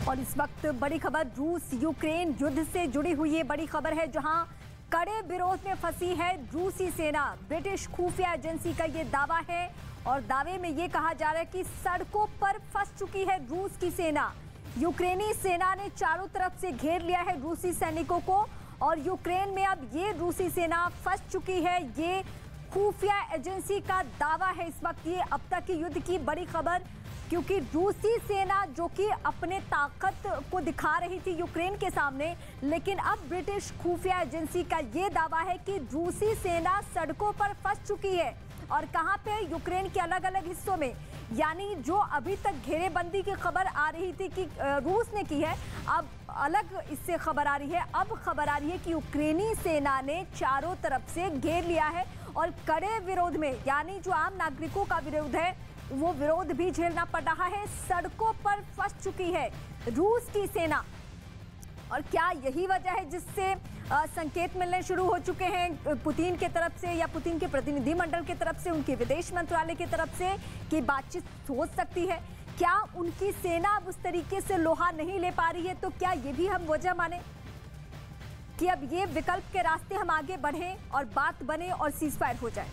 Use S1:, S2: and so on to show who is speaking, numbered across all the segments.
S1: और इस वक्त बड़ी खबर रूस यूक्रेन युद्ध से जुड़ी हुई ये बड़ी खबर है, जहां कड़े विरोध में फंसी है रूसी सेना। ब्रिटिश खुफिया एजेंसी का ये दावा है और दावे में ये कहा जा रहा है कि सड़कों पर फंस चुकी है रूस की सेना। यूक्रेनी सेना ने चारों तरफ से घेर लिया है रूसी सैनिकों को और यूक्रेन में अब ये रूसी सेना फंस चुकी है। ये खुफिया एजेंसी का दावा है इस वक्त। ये अब तक की युद्ध की बड़ी खबर, क्योंकि रूसी सेना जो कि अपने ताकत को दिखा रही थी यूक्रेन के सामने, लेकिन अब ब्रिटिश खुफिया एजेंसी का ये दावा है कि रूसी सेना सड़कों पर फंस चुकी है। और कहां पे? यूक्रेन के अलग अलग हिस्सों में। यानी जो अभी तक घेरेबंदी की खबर आ रही थी कि रूस ने की है, अब अलग इससे खबर आ रही है। अब खबर आ रही है कि यूक्रेनी सेना ने चारों तरफ से घेर लिया है और कड़े विरोध में, यानी जो आम नागरिकों का विरोध है वो विरोध भी झेलना पड़ रहा है। सड़कों पर फंस चुकी है रूस की सेना। और क्या यही वजह है जिससे संकेत मिलने शुरू हो चुके हैं पुतिन के तरफ से या पुतिन के प्रतिनिधि मंडल की तरफ से, उनके विदेश मंत्रालय की तरफ से, कि बातचीत हो सकती है? क्या उनकी सेना अब उस तरीके से लोहा नहीं ले पा रही है? तो क्या ये भी हम वजह माने कि अब ये विकल्प के रास्ते हम आगे बढ़ें और बात बने और सीजफायर हो जाए?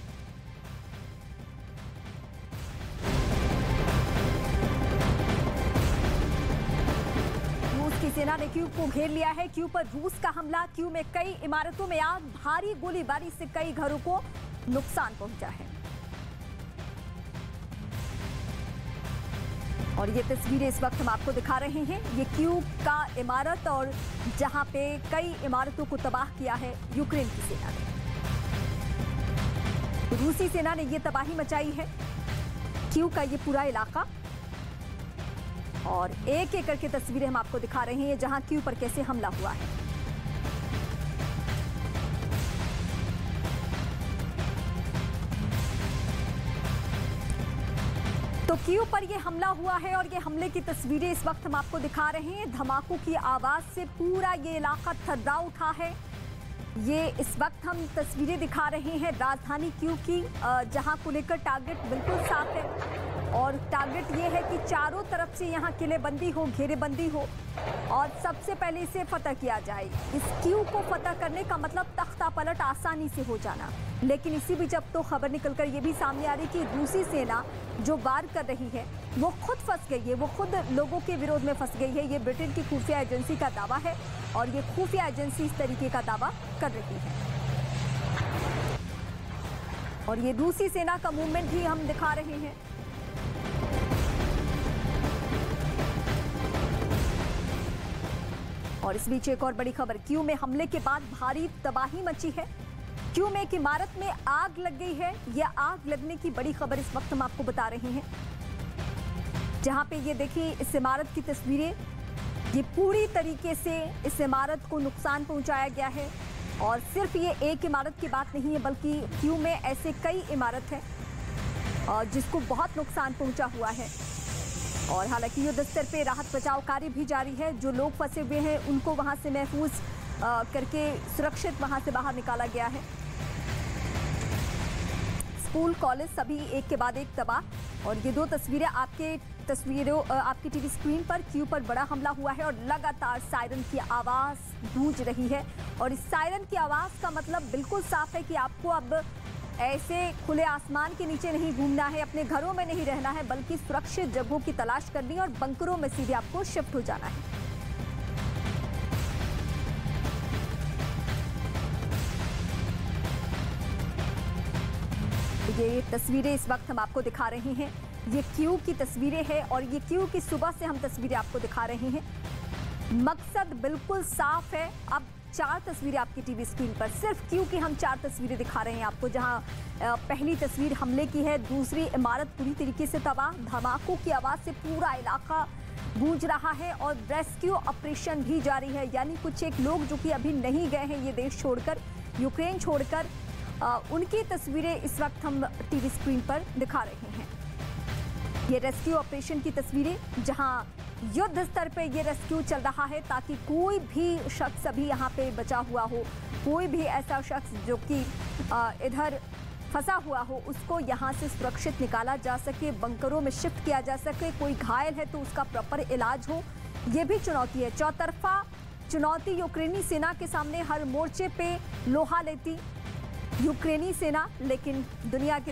S1: की सेना ने क्यू को घेर लिया है। क्यू पर रूस का हमला। क्यू में कई इमारतों में आग, भारी गोलीबारी से कई घरों को नुकसान पहुंचा है। और ये तस्वीरें इस वक्त हम आपको दिखा रहे हैं। ये क्यू का इमारत और जहां पे कई इमारतों को तबाह किया है यूक्रेन की सेना ने। रूसी सेना ने ये तबाही मचाई है क्यू का ये पूरा इलाका। और एक एक करके तस्वीरें हम आपको दिखा रहे हैं जहां क्यू पर कैसे हमला हुआ है। तो क्यू पर यह हमला हुआ है और ये हमले की तस्वीरें इस वक्त हम आपको दिखा रहे हैं। धमाकों की आवाज से पूरा ये इलाका थर्रा उठा है। ये इस वक्त हम तस्वीरें दिखा रहे हैं राजधानी क्यू की, जहां को लेकर टारगेट बिल्कुल साफ है। और टारगेट ये है कि चारों तरफ से यहाँ किलेबंदी हो, घेरेबंदी हो और सबसे पहले इसे फतह किया जाए। इस क्यू को फतह करने का मतलब तख्ता पलट आसानी से हो जाना। लेकिन इसी बीच अब तो खबर निकलकर ये भी सामने आ रही कि रूसी सेना जो वार कर रही है वो खुद फंस गई है, वो खुद लोगों के विरोध में फंस गई है। ये ब्रिटेन की खुफिया एजेंसी का दावा है और ये खुफिया एजेंसी इस तरीके का दावा कर रही है। और ये रूसी सेना का मूवमेंट भी हम दिखा रहे हैं। और इस बीच एक और बड़ी खबर, क्यू में हमले के बाद भारी तबाही मची है। क्यू में एक इमारत में आग लग गई है। यह आग लगने की बड़ी खबर इस वक्त हम आपको बता रहे हैं, जहां पे ये देखिए इस इमारत की तस्वीरें। ये पूरी तरीके से इस इमारत को नुकसान पहुंचाया गया है। और सिर्फ ये एक इमारत की बात नहीं है, बल्कि क्यू में ऐसे कई इमारत हैं जिसको बहुत नुकसान पहुंचा हुआ है। और हालांकि युद्ध स्तर पे राहत बचाव कार्य भी जारी है। जो लोग फंसे हुए हैं उनको वहां से महफूज करके सुरक्षित वहां से बाहर निकाला गया है। स्कूल, कॉलेज सभी एक के बाद एक तबाह। और ये दो तस्वीरें आपकी टीवी स्क्रीन पर। क्यू पर बड़ा हमला हुआ है और लगातार सायरन की आवाज गूंज रही है। और इस सायरन की आवाज का मतलब बिल्कुल साफ है कि आपको अब ऐसे खुले आसमान के नीचे नहीं घूमना है, अपने घरों में नहीं रहना है, बल्कि सुरक्षित जगहों की तलाश करनी है और बंकरों में सीधे आपको शिफ्ट हो जाना है। ये तस्वीरें इस वक्त हम आपको दिखा रहे हैं। ये क्यू की तस्वीरें हैं और ये क्यू की सुबह से हम तस्वीरें आपको दिखा रहे हैं। मकसद बिल्कुल साफ है। अब 4 तस्वीरें आपकी टीवी स्क्रीन पर, सिर्फ क्यू की हम 4 तस्वीरें दिखा रहे हैं आपको, जहां पहली तस्वीर हमले की है। दूसरी, इमारत पूरी तरीके से तबाह, धमाकों की आवाज से पूरा इलाका गूंज रहा है और रेस्क्यू ऑपरेशन भी जारी है। यानी कुछ एक लोग जो कि अभी नहीं गए हैं ये देश छोड़कर, यूक्रेन छोड़कर, उनकी तस्वीरें इस वक्त हम टीवी स्क्रीन पर दिखा रहे हैं। ये रेस्क्यू ऑपरेशन की तस्वीरें, जहां युद्ध स्तर पे ये रेस्क्यू चल रहा है ताकि कोई भी शख्स अभी यहाँ पे बचा हुआ हो, कोई भी ऐसा शख्स जो कि इधर फंसा हुआ हो उसको यहाँ से सुरक्षित निकाला जा सके, बंकरों में शिफ्ट किया जा सके। कोई घायल है तो उसका प्रॉपर इलाज हो। ये भी चुनौती है। चौतरफा चुनौती यूक्रेनी सेना के सामने, हर मोर्चे पे लोहा लेती यूक्रेनी सेना, लेकिन दुनिया के